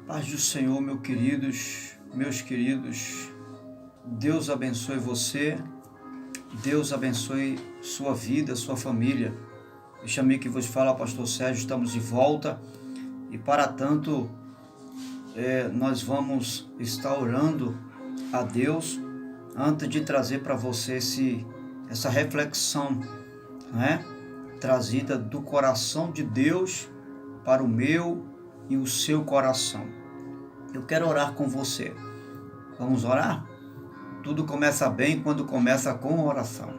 Paz do Senhor, meus queridos, Deus abençoe você, Deus abençoe sua vida, sua família. Este amigo que vos fala, pastor Sérgio, estamos de volta e para tanto nós vamos estar orando a Deus antes de trazer para você essa reflexão, né? Trazida do coração de Deus para o meu e o seu coração. Eu quero orar com você. Vamos orar? Tudo começa bem quando começa com oração.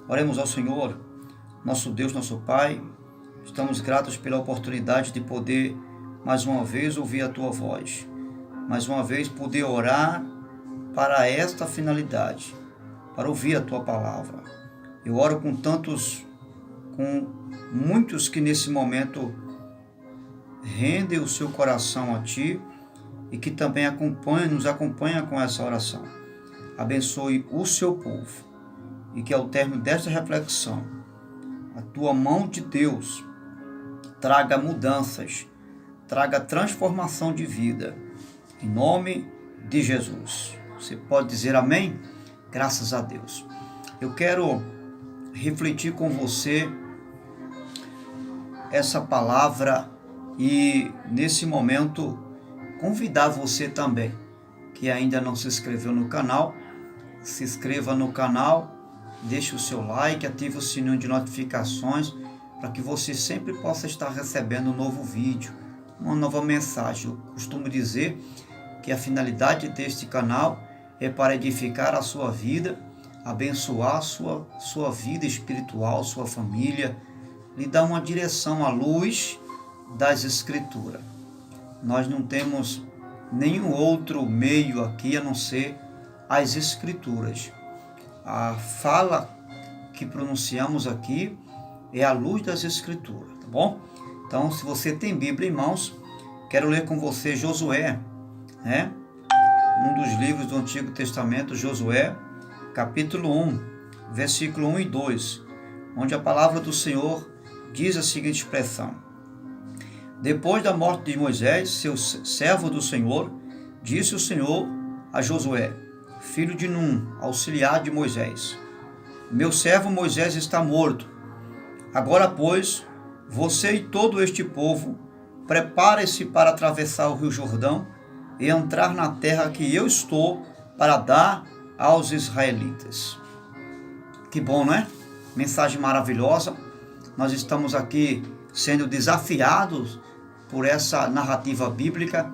Oremos ao Senhor, nosso Deus, nosso Pai. Estamos gratos pela oportunidade de poder mais uma vez ouvir a Tua voz. Mais uma vez poder orar para esta finalidade, para ouvir a Tua palavra. Eu oro com muitos que nesse momento rendem o seu coração a Ti e que também nos acompanha com essa oração. Abençoe o seu povo e que ao término desta reflexão, a Tua mão de Deus traga mudanças, traga transformação de vida, em nome de Jesus. Você pode dizer amém? Graças a Deus. Eu quero refletir com você essa palavra e nesse momento convidar você também que ainda não se inscreveu no canal, se inscreva no canal, deixe o seu like, ative o sininho de notificações para que você sempre possa estar recebendo um novo vídeo, uma nova mensagem. Eu costumo dizer que a finalidade deste canal é para edificar a sua vida, abençoar a sua vida espiritual, sua família, lhe dar uma direção à luz das Escrituras. Nós não temos nenhum outro meio aqui a não ser as Escrituras. A fala que pronunciamos aqui é a luz das Escrituras, tá bom? Então, se você tem Bíblia em mãos, quero ler com você Josué, né? Um dos livros do Antigo Testamento, Josué, capítulo 1, versículo 1 e 2, onde a palavra do Senhor diz a seguinte expressão: Depois da morte de Moisés, seu servo do Senhor, disse o Senhor a Josué, filho de Num, auxiliar de Moisés: Meu servo Moisés está morto. Agora, pois, você e todo este povo, prepare-se para atravessar o rio Jordão e entrar na terra que eu estou para dar aos israelitas. Que bom, não é? Mensagem maravilhosa. Nós estamos aqui sendo desafiados por essa narrativa bíblica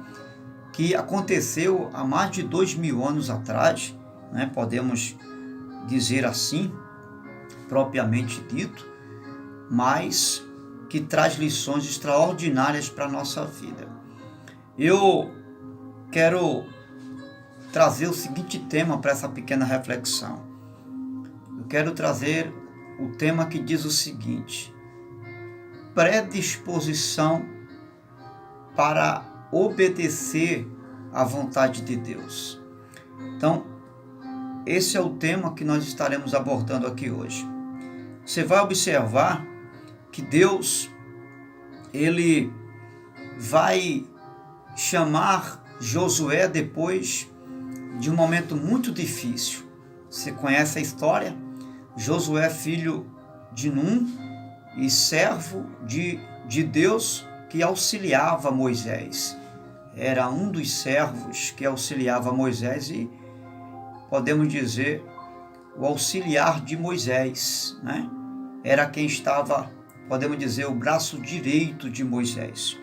que aconteceu há mais de 2000 anos atrás, né? Podemos dizer assim, propriamente dito, mas que traz lições extraordinárias para a nossa vida. Eu quero trazer o seguinte tema para essa pequena reflexão. Eu quero trazer o tema que diz o seguinte: predisposição para obedecer à vontade de Deus. Então, esse é o tema que nós estaremos abordando aqui hoje. Você vai observar que Deus, Ele vai chamar Josué depois de um momento muito difícil. Você conhece a história? Josué, filho de Num e servo de Deus que auxiliava Moisés. Era um dos servos que auxiliava Moisés e podemos dizer o auxiliar de Moisés, né? Era quem estava, podemos dizer, o braço direito de Moisés.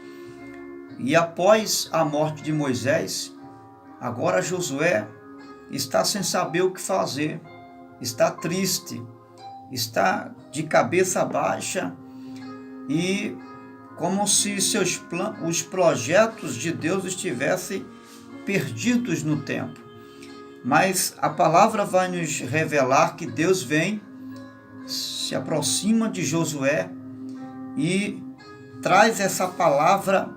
E após a morte de Moisés, agora Josué está sem saber o que fazer, está triste, está de cabeça baixa e como se os projetos de Deus estivessem perdidos no tempo. Mas a palavra vai nos revelar que Deus vem, se aproxima de Josué e traz essa palavra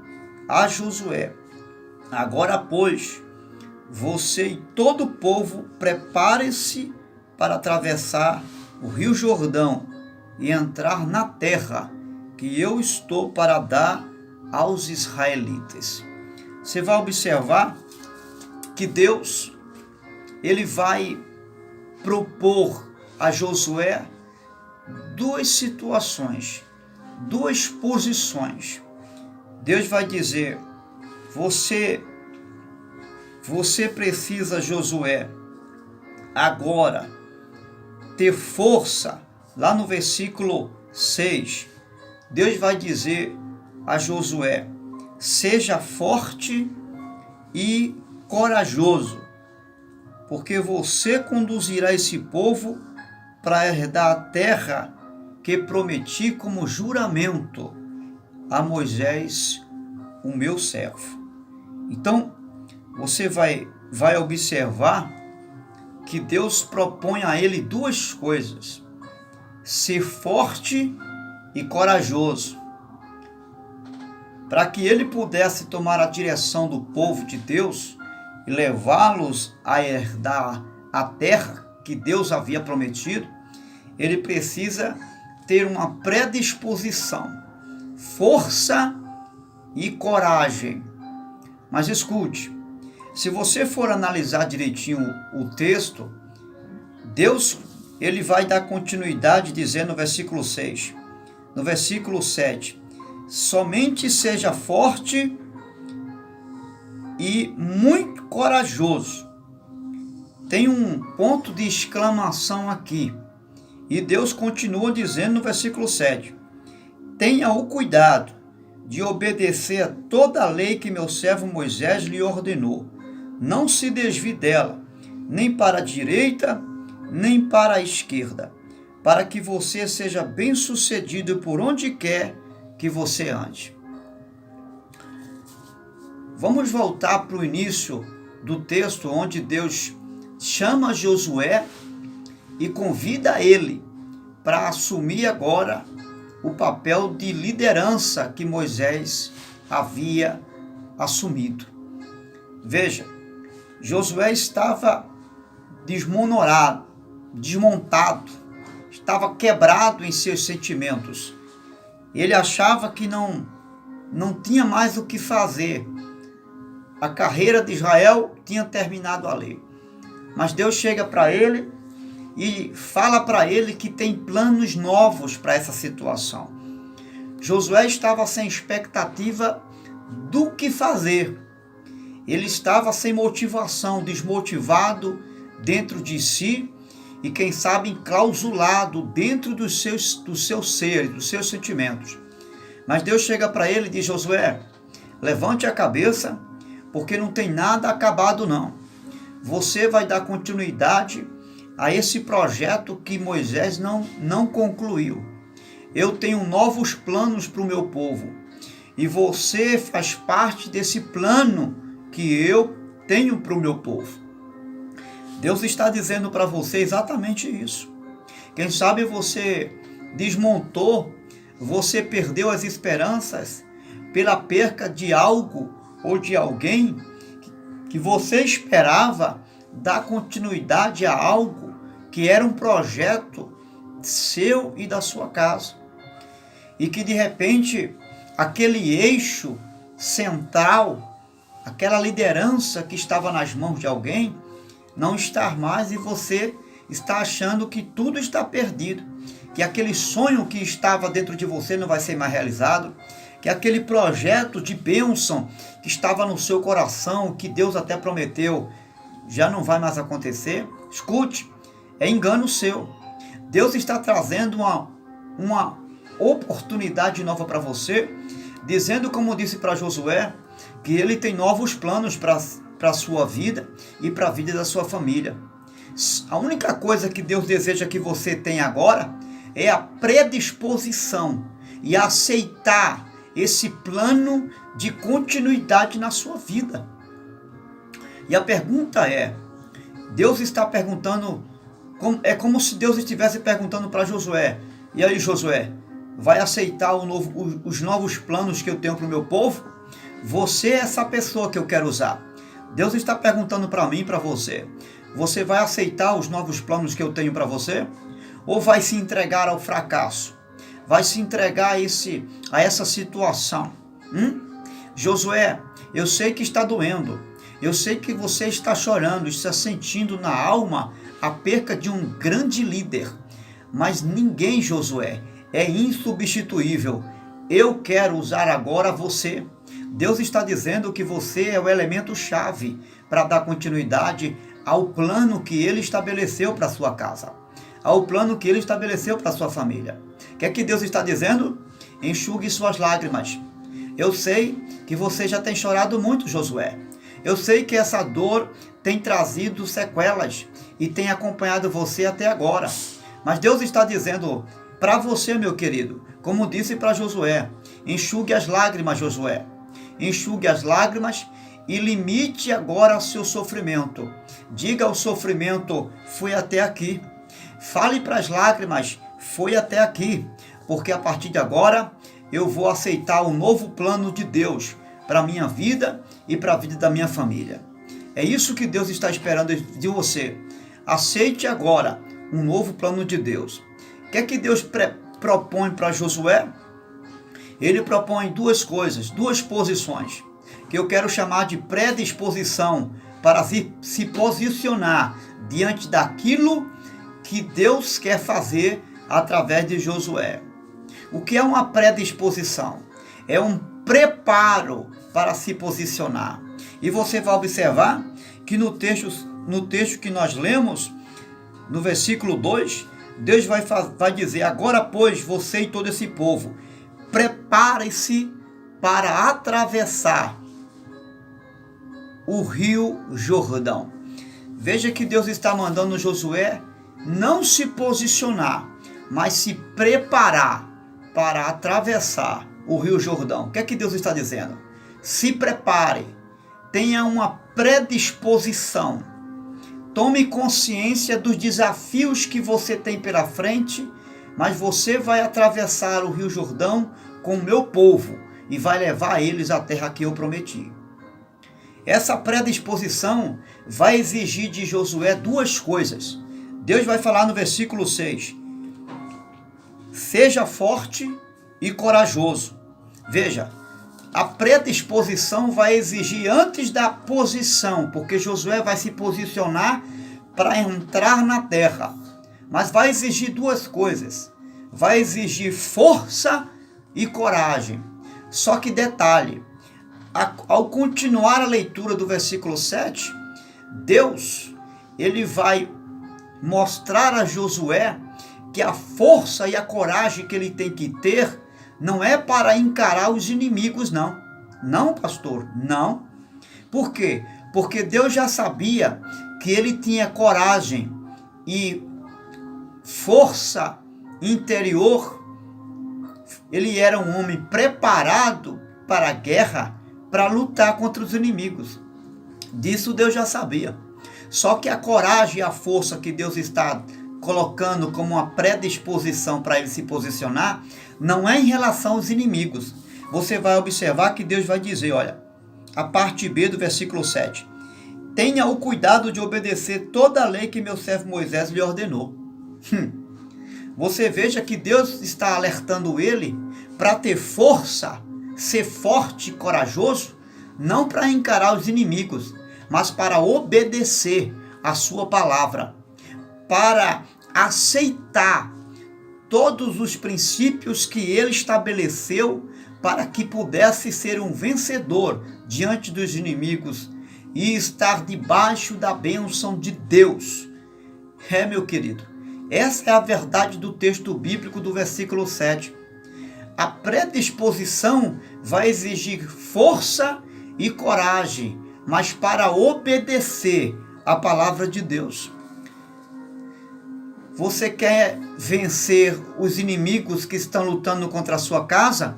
a Josué. Agora, pois, você e todo o povo, prepare-se para atravessar o rio Jordão e entrar na terra que eu estou para dar aos israelitas. você vai observar que Deus, ele vai propor a Josué duas situações, duas posições. Deus vai dizer: você precisa, Josué, agora ter força. Lá no versículo 6, Deus vai dizer a Josué: seja forte e corajoso, porque você conduzirá esse povo para herdar a terra que prometi como juramento a Moisés, o meu servo. Então, você vai observar que Deus propõe a ele duas coisas: ser forte e corajoso, para que ele pudesse tomar a direção do povo de Deus e levá-los a herdar a terra que Deus havia prometido. Ele precisa ter uma predisposição, força e coragem. Mas escute, se você for analisar direitinho o texto, Deus, ele vai dar continuidade dizendo no versículo 6, no versículo 7, somente seja forte e muito corajoso. Tem um ponto de exclamação aqui. E Deus continua dizendo no versículo 7, tenha o cuidado de obedecer a toda a lei que meu servo Moisés lhe ordenou. Não se desvie dela, nem para a direita, nem para a esquerda, para que você seja bem-sucedido por onde quer que você ande. Vamos voltar para o início do texto, onde Deus chama Josué e convida ele para assumir agora o papel de liderança que Moisés havia assumido. Veja, Josué estava desmontado, estava quebrado em seus sentimentos. Ele achava que não tinha mais o que fazer. A carreira de Israel tinha terminado ali. Mas Deus chega para ele e fala para ele que tem planos novos para essa situação. Josué estava sem expectativa do que fazer. Ele estava sem motivação, desmotivado dentro de si e, quem sabe, enclausulado dentro do seu ser, dos seus sentimentos. Mas Deus chega para ele e diz: Josué, levante a cabeça, porque não tem nada acabado não. Você vai dar continuidade a esse projeto que Moisés não concluiu. Eu tenho novos planos para o meu povo e você faz parte desse plano que eu tenho para o meu povo. Deus está dizendo para você exatamente isso. Quem sabe você desmontou, você perdeu as esperanças pela perca de algo ou de alguém que você esperava dar continuidade a algo que era um projeto seu e da sua casa. E que de repente aquele eixo central, aquela liderança que estava nas mãos de alguém, não está mais e você está achando que tudo está perdido, que aquele sonho que estava dentro de você não vai ser mais realizado, que aquele projeto de bênção que estava no seu coração, que Deus até prometeu, já não vai mais acontecer. Escute, é engano seu. Deus está trazendo uma oportunidade nova para você, dizendo, como disse para Josué, que ele tem novos planos para a sua vida e para a vida da sua família. A única coisa que Deus deseja que você tenha agora é a predisposição e aceitar esse plano de continuidade na sua vida. E a pergunta é, Deus está perguntando, é como se Deus estivesse perguntando para Josué: e aí, Josué, vai aceitar os novos planos que eu tenho para o meu povo? Você é essa pessoa que eu quero usar. Deus está perguntando para mim e para você: você vai aceitar os novos planos que eu tenho para você? Ou vai se entregar ao fracasso? Vai se entregar a essa situação? Josué, Eu sei que está doendo. Eu sei que você está chorando, está sentindo na alma a perca de um grande líder. Mas ninguém, Josué, é insubstituível. Eu quero usar agora você. Deus está dizendo que você é o elemento-chave para dar continuidade ao plano que Ele estabeleceu para a sua casa, ao plano que Ele estabeleceu para a sua família. O que é que Deus está dizendo? Enxugue suas lágrimas. Eu sei que você já tem chorado muito, Josué. Eu sei que essa dor tem trazido sequelas e tem acompanhado você até agora. Mas Deus está dizendo para você, meu querido, como disse para Josué, enxugue as lágrimas, Josué. Enxugue as lágrimas e limite agora o seu sofrimento. Diga ao sofrimento, foi até aqui. Fale para as lágrimas, foi até aqui. Porque a partir de agora, eu vou aceitar o novo plano de Deus para a minha vida e para a vida da minha família. É isso que Deus está esperando de você. Aceite agora um novo plano de Deus. O que é que Deus propõe para Josué? Ele propõe duas coisas, duas posições, que eu quero chamar de predisposição para se posicionar diante daquilo que Deus quer fazer através de Josué. O que é uma predisposição? É um preparo para se posicionar. E você vai observar que no texto que nós lemos, no versículo 2, Deus vai dizer, agora pois você e todo esse povo, prepare-se para atravessar o rio Jordão. Veja que Deus está mandando Josué não se posicionar, mas se preparar para atravessar o rio Jordão. O que é que Deus está dizendo? Se prepare, tenha uma predisposição, tome consciência dos desafios que você tem pela frente, mas você vai atravessar o rio Jordão com o meu povo e vai levar eles à terra que eu prometi. Essa predisposição vai exigir de Josué duas coisas. Deus vai falar no versículo 6. Seja forte e corajoso. Veja, a predisposição vai exigir antes da posição, porque Josué vai se posicionar para entrar na terra. Mas vai exigir duas coisas. Vai exigir força e coragem. Só que detalhe, ao continuar a leitura do versículo 7, Deus, ele vai mostrar a Josué que a força e a coragem que ele tem que ter não é para encarar os inimigos, não. Não, pastor, não. Por quê? Porque Deus já sabia que ele tinha coragem e força interior. Ele era um homem preparado para a guerra, para lutar contra os inimigos. Disso Deus já sabia. Só que a coragem e a força que Deus está colocando como uma predisposição para ele se posicionar, não é em relação aos inimigos. Você vai observar que Deus vai dizer, olha, a parte B do versículo 7. Tenha o cuidado de obedecer toda a lei que meu servo Moisés lhe ordenou. Você veja que Deus está alertando ele para ter força, ser forte e corajoso, não para encarar os inimigos, mas para obedecer a sua palavra, para aceitar todos os princípios que ele estabeleceu para que pudesse ser um vencedor diante dos inimigos e estar debaixo da bênção de Deus. Meu querido, essa é a verdade do texto bíblico do versículo 7. A predisposição vai exigir força e coragem, mas para obedecer a palavra de Deus. Você quer vencer os inimigos que estão lutando contra a sua casa?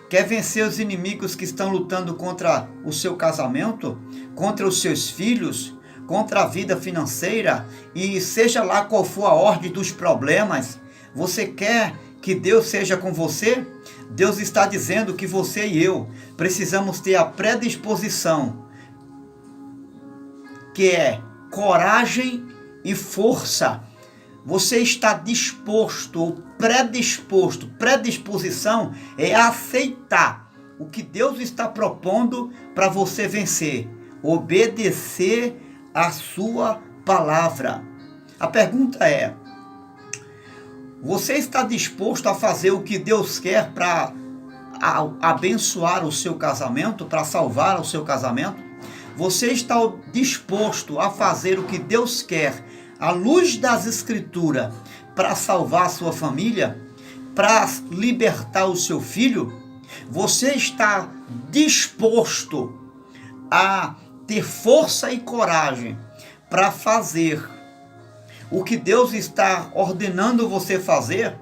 Quer vencer os inimigos que estão lutando contra o seu casamento? Contra os seus filhos? Contra a vida financeira? E seja lá qual for a ordem dos problemas, você quer que Deus seja com você? Deus está dizendo que você e eu precisamos ter a predisposição, que é coragem e força. Você está disposto ou predisposto. Predisposição é aceitar o que Deus está propondo para você vencer. Obedecer a sua palavra. A pergunta é: você está disposto a fazer o que Deus quer para abençoar o seu casamento, para salvar o seu casamento? Você está disposto a fazer o que Deus quer, à luz das Escrituras, para salvar a sua família, para libertar o seu filho? Você está disposto a ter força e coragem para fazer o que Deus está ordenando você fazer?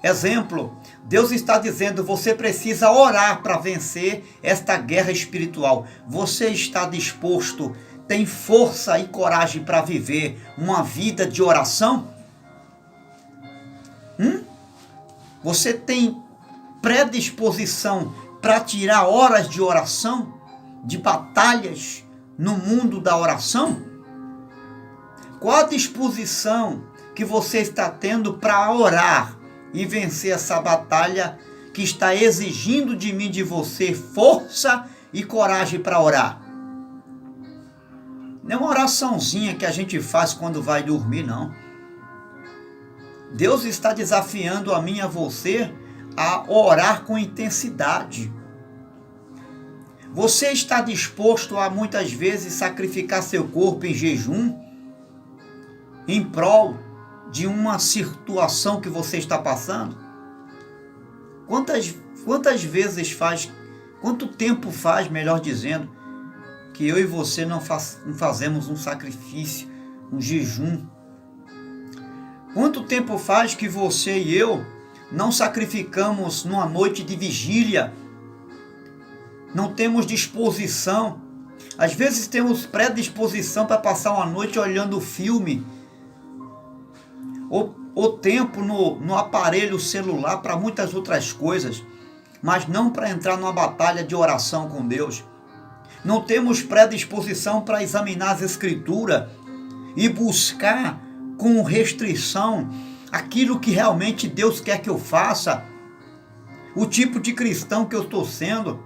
Exemplo, Deus está dizendo: você precisa orar para vencer esta guerra espiritual. Você está disposto, tem força e coragem para viver uma vida de oração? Você tem predisposição para tirar horas de oração, de batalhas no mundo da oração? Qual a disposição que você está tendo para orar e vencer essa batalha que está exigindo de mim, de você, força e coragem para orar? Não é uma oraçãozinha que a gente faz quando vai dormir, não. Deus está desafiando a mim e a você a orar com intensidade. Você está disposto a muitas vezes sacrificar seu corpo em jejum em prol de uma situação que você está passando? Quantas vezes faz, quanto tempo faz, melhor dizendo, que eu e você não fazemos um sacrifício, um jejum? Quanto tempo faz que você e eu não sacrificamos numa noite de vigília? Não temos disposição. Às vezes temos predisposição para passar uma noite olhando filme, ou tempo no aparelho celular para muitas outras coisas, mas não para entrar numa batalha de oração com Deus. Não temos predisposição para examinar as Escrituras e buscar com restrição aquilo que realmente Deus quer que eu faça, o tipo de cristão que eu estou sendo.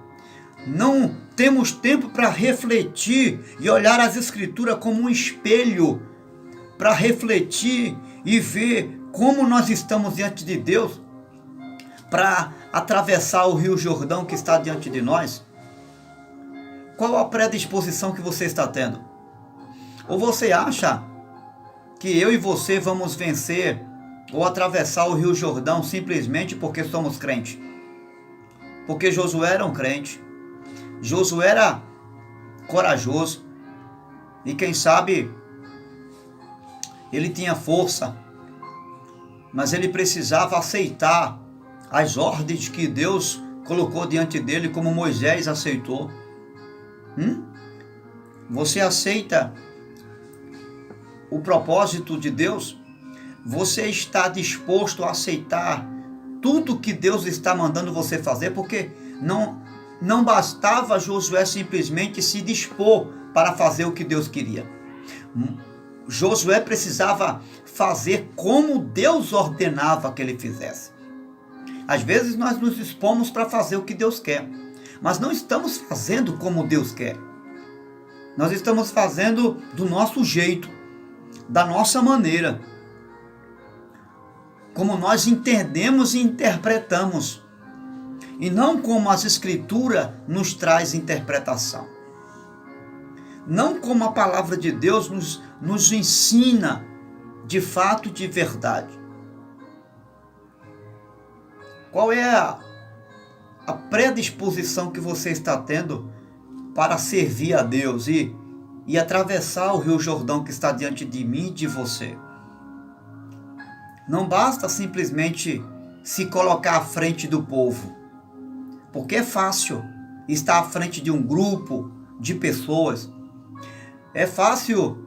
Não temos tempo para refletir e olhar as Escrituras como um espelho, para refletir e ver como nós estamos diante de Deus, para atravessar o Rio Jordão que está diante de nós. Qual a predisposição que você está tendo? Ou você acha que eu e você vamos vencer ou atravessar o Rio Jordão simplesmente porque somos crentes? Porque Josué era um crente. Josué era corajoso. E quem sabe ele tinha força, mas ele precisava aceitar as ordens que Deus colocou diante dele, como Moisés aceitou. Você aceita o propósito de Deus? Você está disposto a aceitar tudo que Deus está mandando você fazer? Porque não bastava Josué simplesmente se dispor para fazer o que Deus queria. Josué precisava fazer como Deus ordenava que ele fizesse. Às vezes nós nos dispomos para fazer o que Deus quer, mas não estamos fazendo como Deus quer. Nós estamos fazendo do nosso jeito, da nossa maneira, como nós entendemos e interpretamos, e não como as Escrituras nos traz interpretação. Não como a palavra de Deus nos ensina de fato, de verdade. Qual é a predisposição que você está tendo para servir a Deus e atravessar o Rio Jordão que está diante de mim e de você? Não basta simplesmente se colocar à frente do povo, porque é fácil estar à frente de um grupo de pessoas. É fácil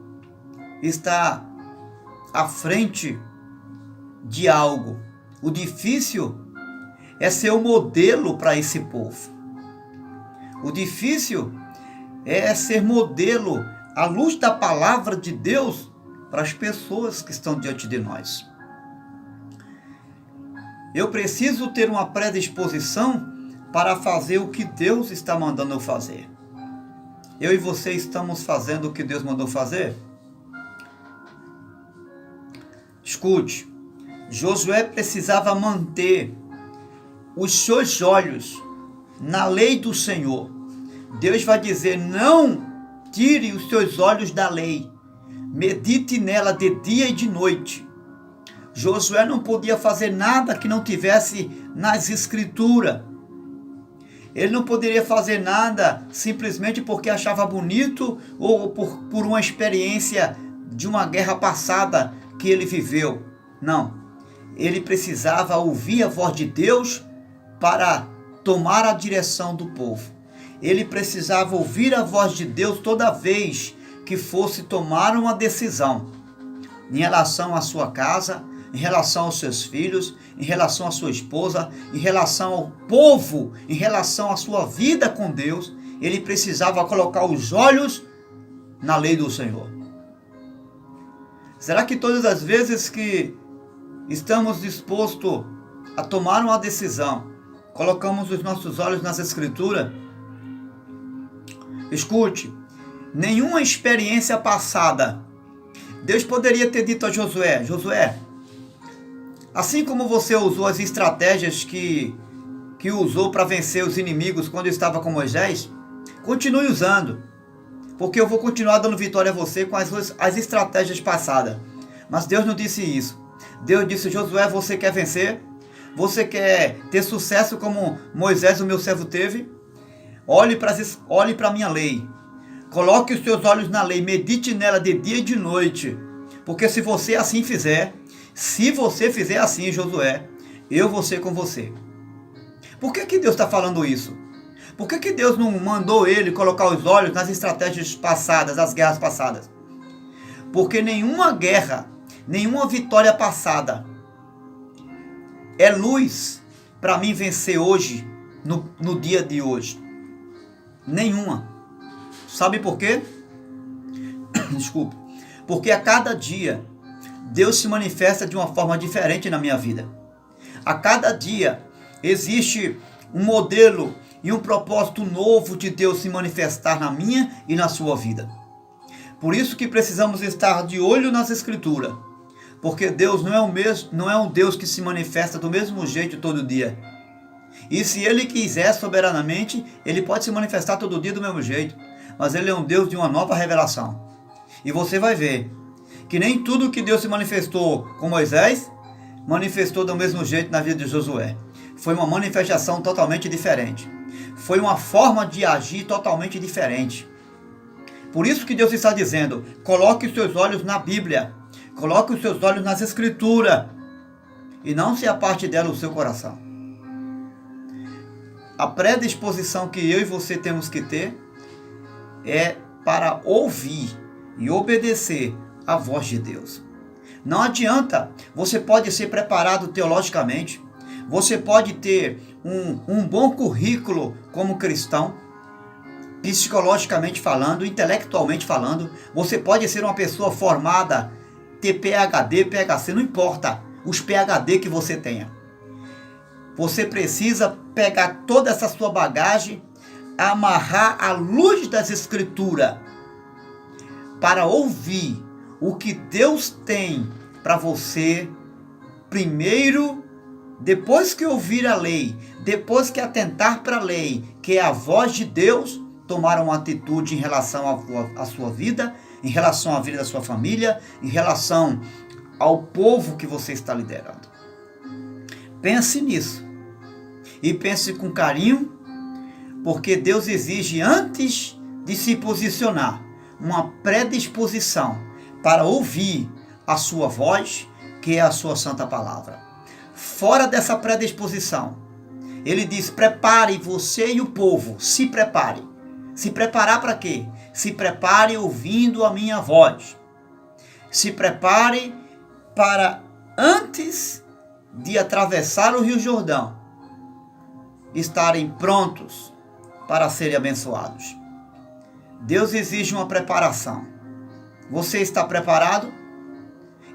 estar à frente de algo. O difícil é ser o modelo para esse povo. O difícil é ser modelo à luz da palavra de Deus para as pessoas que estão diante de nós. Eu preciso ter uma predisposição para fazer o que Deus está mandando eu fazer. Eu e você estamos fazendo o que Deus mandou fazer? Escute, Josué precisava manter os seus olhos na lei do Senhor. Deus vai dizer: não tire os seus olhos da lei, medite nela de dia e de noite. Josué não podia fazer nada que não tivesse nas escrituras. Ele não poderia fazer nada simplesmente porque achava bonito ou por uma experiência de uma guerra passada que ele viveu. Não. Ele precisava ouvir a voz de Deus para tomar a direção do povo. Ele precisava ouvir a voz de Deus toda vez que fosse tomar uma decisão em relação à sua casa, em relação aos seus filhos, em relação à sua esposa, em relação ao povo, em relação à sua vida com Deus. Ele precisava colocar os olhos na lei do Senhor. Será que todas as vezes que estamos dispostos a tomar uma decisão, colocamos os nossos olhos nas Escrituras? Escute, nenhuma experiência passada, Deus poderia ter dito a Josué: Josué, assim como você usou as estratégias que usou para vencer os inimigos quando estava com Moisés, continue usando, porque eu vou continuar dando vitória a você com as estratégias passadas. Mas Deus não disse isso. Deus disse: Josué, você quer vencer? Você quer ter sucesso como Moisés, o meu servo, teve? Olhe para a minha lei. Coloque os seus olhos na lei, medite nela de dia e de noite. Porque se você assim fizer, se você fizer assim, Josué, eu vou ser com você. Por que Deus está falando isso? Por que Deus não mandou ele colocar os olhos nas estratégias passadas, as guerras passadas? Porque nenhuma guerra, nenhuma vitória passada é luz para mim vencer hoje, no dia de hoje. Nenhuma. Sabe por quê? Desculpe. Porque a cada dia Deus se manifesta de uma forma diferente na minha vida. A cada dia existe um modelo e um propósito novo de Deus se manifestar na minha e na sua vida. Por isso que precisamos estar de olho nas Escrituras. Porque Deus não é um Deus que se manifesta do mesmo jeito todo dia. E se Ele quiser soberanamente, Ele pode se manifestar todo dia do mesmo jeito. Mas Ele é um Deus de uma nova revelação. E você vai ver que nem tudo que Deus se manifestou com Moisés, manifestou do mesmo jeito na vida de Josué. Foi uma manifestação totalmente diferente. Foi uma forma de agir totalmente diferente. Por isso que Deus está dizendo: coloque os seus olhos na Bíblia. Coloque os seus olhos nas Escrituras. E não se aparte dela o seu coração. A predisposição que eu e você temos que ter é para ouvir e obedecer a voz de Deus. Não adianta. Você pode ser preparado teologicamente. Você pode ter um bom currículo como cristão, psicologicamente falando, intelectualmente falando. Você pode ser uma pessoa formada, ter PhD, PhC, não importa os PhD que você tenha. Você precisa pegar toda essa sua bagagem, amarrar à luz das Escrituras, para ouvir o que Deus tem para você. Primeiro, depois que ouvir a lei, depois que atentar para a lei, que é a voz de Deus, tomar uma atitude em relação à sua vida, em relação à vida da sua família, em relação ao povo que você está liderando. Pense nisso. E pense com carinho, porque Deus exige, antes de se posicionar, uma predisposição para ouvir a sua voz, que é a sua santa palavra. Fora dessa predisposição, Ele diz: prepare você e o povo, se prepare. Se preparar para quê? Se prepare ouvindo a minha voz. Se prepare para, antes de atravessar o Rio Jordão, estarem prontos para serem abençoados. Deus exige uma preparação. Você está preparado?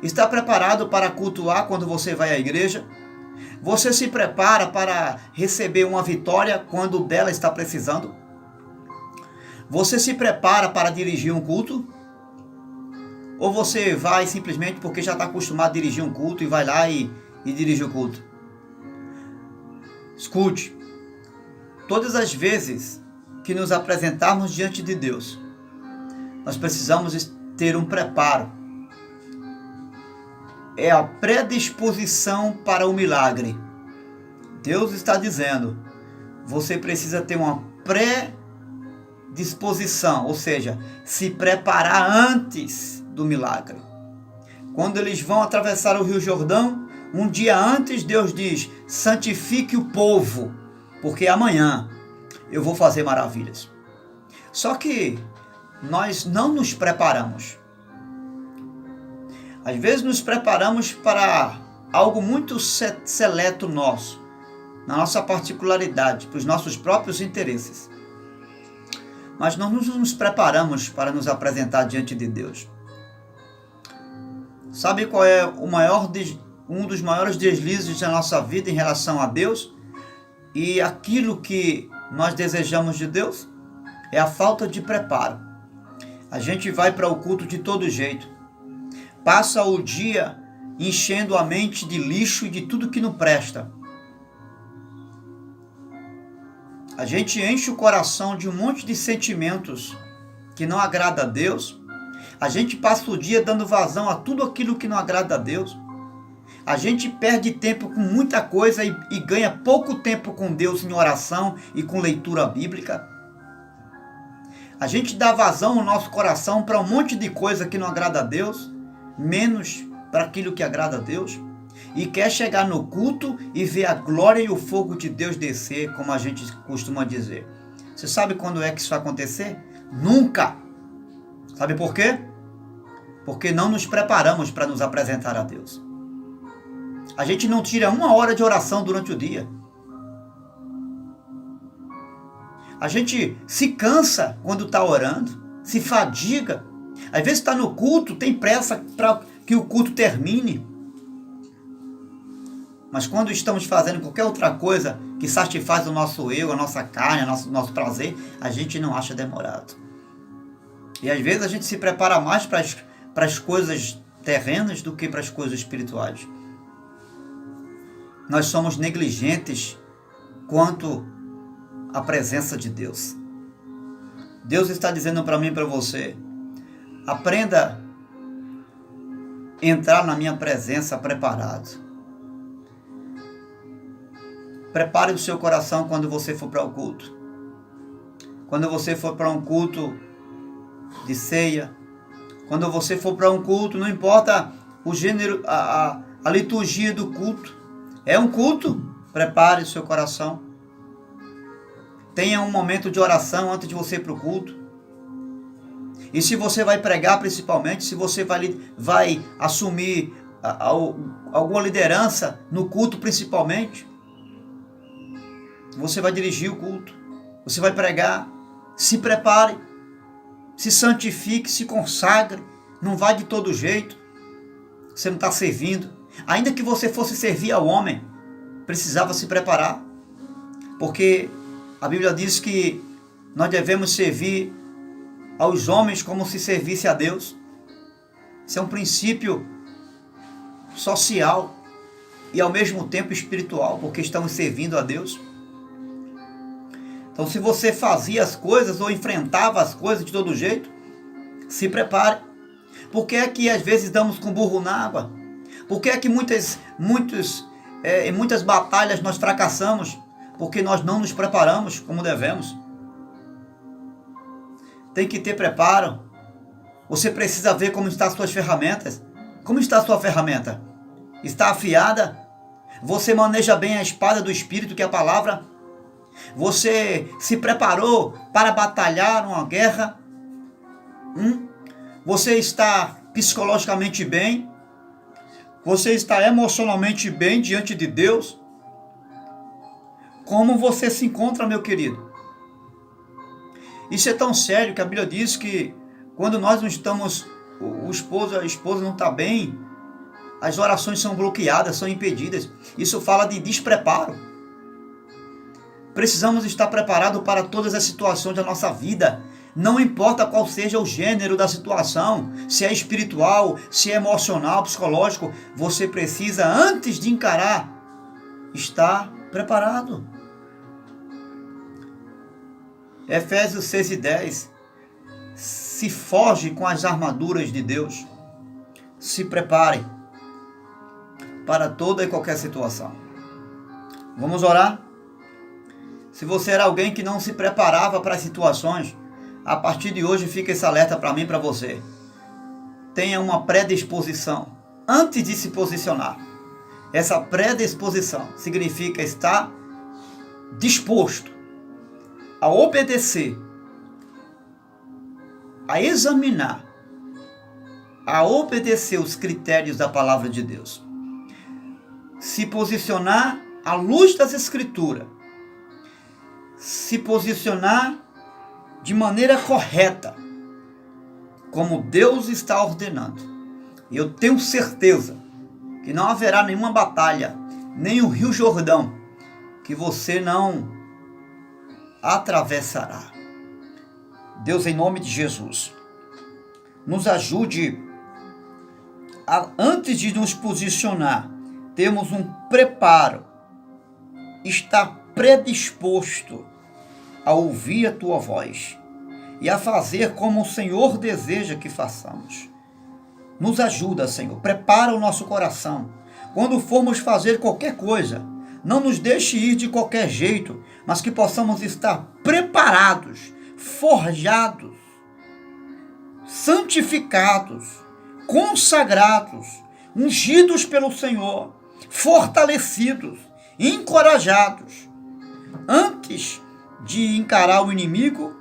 Está preparado para cultuar quando você vai à igreja? Você se prepara para receber uma vitória quando dela está precisando? Você se prepara para dirigir um culto? Ou você vai simplesmente porque já está acostumado a dirigir um culto e vai lá e dirige o culto? Escute, todas as vezes que nos apresentarmos diante de Deus, nós precisamos ter um preparo. É a predisposição para o milagre. Deus está dizendo, você precisa ter uma predisposição, ou seja, se preparar antes do milagre. Quando eles vão atravessar o Rio Jordão, um dia antes Deus diz, santifique o povo, porque amanhã eu vou fazer maravilhas. Só que nós não nos preparamos. Às vezes nos preparamos para algo muito seleto nosso, na nossa particularidade, para os nossos próprios interesses. Mas nós não nos preparamos para nos apresentar diante de Deus. Sabe qual é um dos maiores deslizes da nossa vida em relação a Deus? E aquilo que nós desejamos de Deus? É a falta de preparo. A gente vai para o culto de todo jeito. Passa o dia enchendo a mente de lixo e de tudo que não presta. A gente enche o coração de um monte de sentimentos que não agrada a Deus. A gente passa o dia dando vazão a tudo aquilo que não agrada a Deus. A gente perde tempo com muita coisa e ganha pouco tempo com Deus em oração e com leitura bíblica. A gente dá vazão no nosso coração para um monte de coisa que não agrada a Deus, menos para aquilo que agrada a Deus, e quer chegar no culto e ver a glória e o fogo de Deus descer, como a gente costuma dizer. Você sabe quando é que isso vai acontecer? Nunca! Sabe por quê? Porque não nos preparamos para nos apresentar a Deus. A gente não tira 1 hora de oração durante o dia. A gente se cansa quando está orando, se fadiga. Às vezes está no culto, tem pressa para que o culto termine. Mas quando estamos fazendo qualquer outra coisa que satisfaz o nosso eu, a nossa carne, o nosso prazer, a gente não acha demorado. E às vezes a gente se prepara mais para as coisas terrenas do que para as coisas espirituais. Nós somos negligentes quanto à presença de Deus. Deus está dizendo para mim e para você, aprenda a entrar na minha presença preparado. Prepare o seu coração quando você for para o culto. Quando você for para um culto de ceia, quando você for para um culto, não importa o gênero, a liturgia do culto. É um culto, prepare o seu coração. Tenha um momento de oração antes de você ir para o culto. E se você vai pregar principalmente, se você vai assumir alguma liderança no culto principalmente, você vai dirigir o culto, você vai pregar, se prepare, se santifique, se consagre, não vai de todo jeito, você não está servindo. Ainda que você fosse servir ao homem, precisava se preparar, porque a Bíblia diz que nós devemos servir aos homens como se servisse a Deus. Isso é um princípio social e ao mesmo tempo espiritual, porque estamos servindo a Deus. Então, se você fazia as coisas ou enfrentava as coisas de todo jeito, se prepare. Por que é que às vezes damos com burro na água? Por que é que em muitas batalhas nós fracassamos? Porque nós não nos preparamos como devemos. Tem que ter preparo. Você precisa ver como estão as suas ferramentas. Como está a sua ferramenta? Está afiada? Você maneja bem a espada do Espírito, que é a palavra? Você se preparou para batalhar uma guerra? Você está psicologicamente bem? Você está emocionalmente bem diante de Deus? Como você se encontra, meu querido? Isso é tão sério que a Bíblia diz que quando nós não estamos, a esposa não está bem, as orações são bloqueadas, são impedidas. Isso fala de despreparo. Precisamos estar preparados para todas as situações da nossa vida. Não importa qual seja o gênero da situação, se é espiritual, se é emocional, psicológico, você precisa, antes de encarar, estar preparado. Efésios 6:10. Se forge com as armaduras de Deus. Se prepare para toda e qualquer situação. Vamos orar? Se você era alguém que não se preparava para as situações, a partir de hoje fica esse alerta para mim e para você. Tenha uma predisposição antes de se posicionar. Essa predisposição significa estar disposto a obedecer, a examinar, a obedecer os critérios da palavra de Deus. Se posicionar à luz das Escrituras. Se posicionar de maneira correta, como Deus está ordenando. E eu tenho certeza que não haverá nenhuma batalha, nem o Rio Jordão, que você não atravessará. Deus, em nome de Jesus, nos ajude a, antes de nos posicionar, temos um preparo, estar predisposto a ouvir a tua voz e a fazer como o Senhor deseja que façamos. Nos ajuda, Senhor, prepara o nosso coração. Quando formos fazer qualquer coisa, não nos deixe ir de qualquer jeito, mas que possamos estar preparados, forjados, santificados, consagrados, ungidos pelo Senhor, fortalecidos, encorajados. Antes de encarar o inimigo,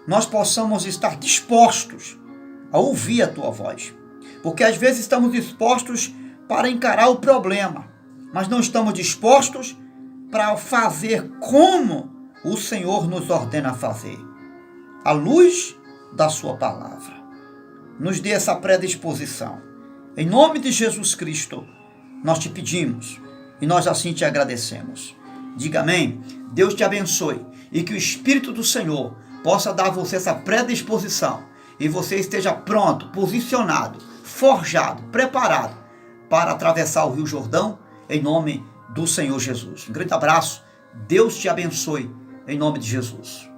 nós possamos estar dispostos a ouvir a tua voz. Porque às vezes estamos dispostos para encarar o problema, mas não estamos dispostos para fazer como o Senhor nos ordena fazer. À luz da sua palavra. Nos dê essa predisposição. Em nome de Jesus Cristo, nós te pedimos e nós assim te agradecemos. Diga amém. Deus te abençoe e que o Espírito do Senhor possa dar a você essa predisposição e você esteja pronto, posicionado, forjado, preparado para atravessar o Rio Jordão em nome do Senhor Jesus. Um grande abraço. Deus te abençoe em nome de Jesus.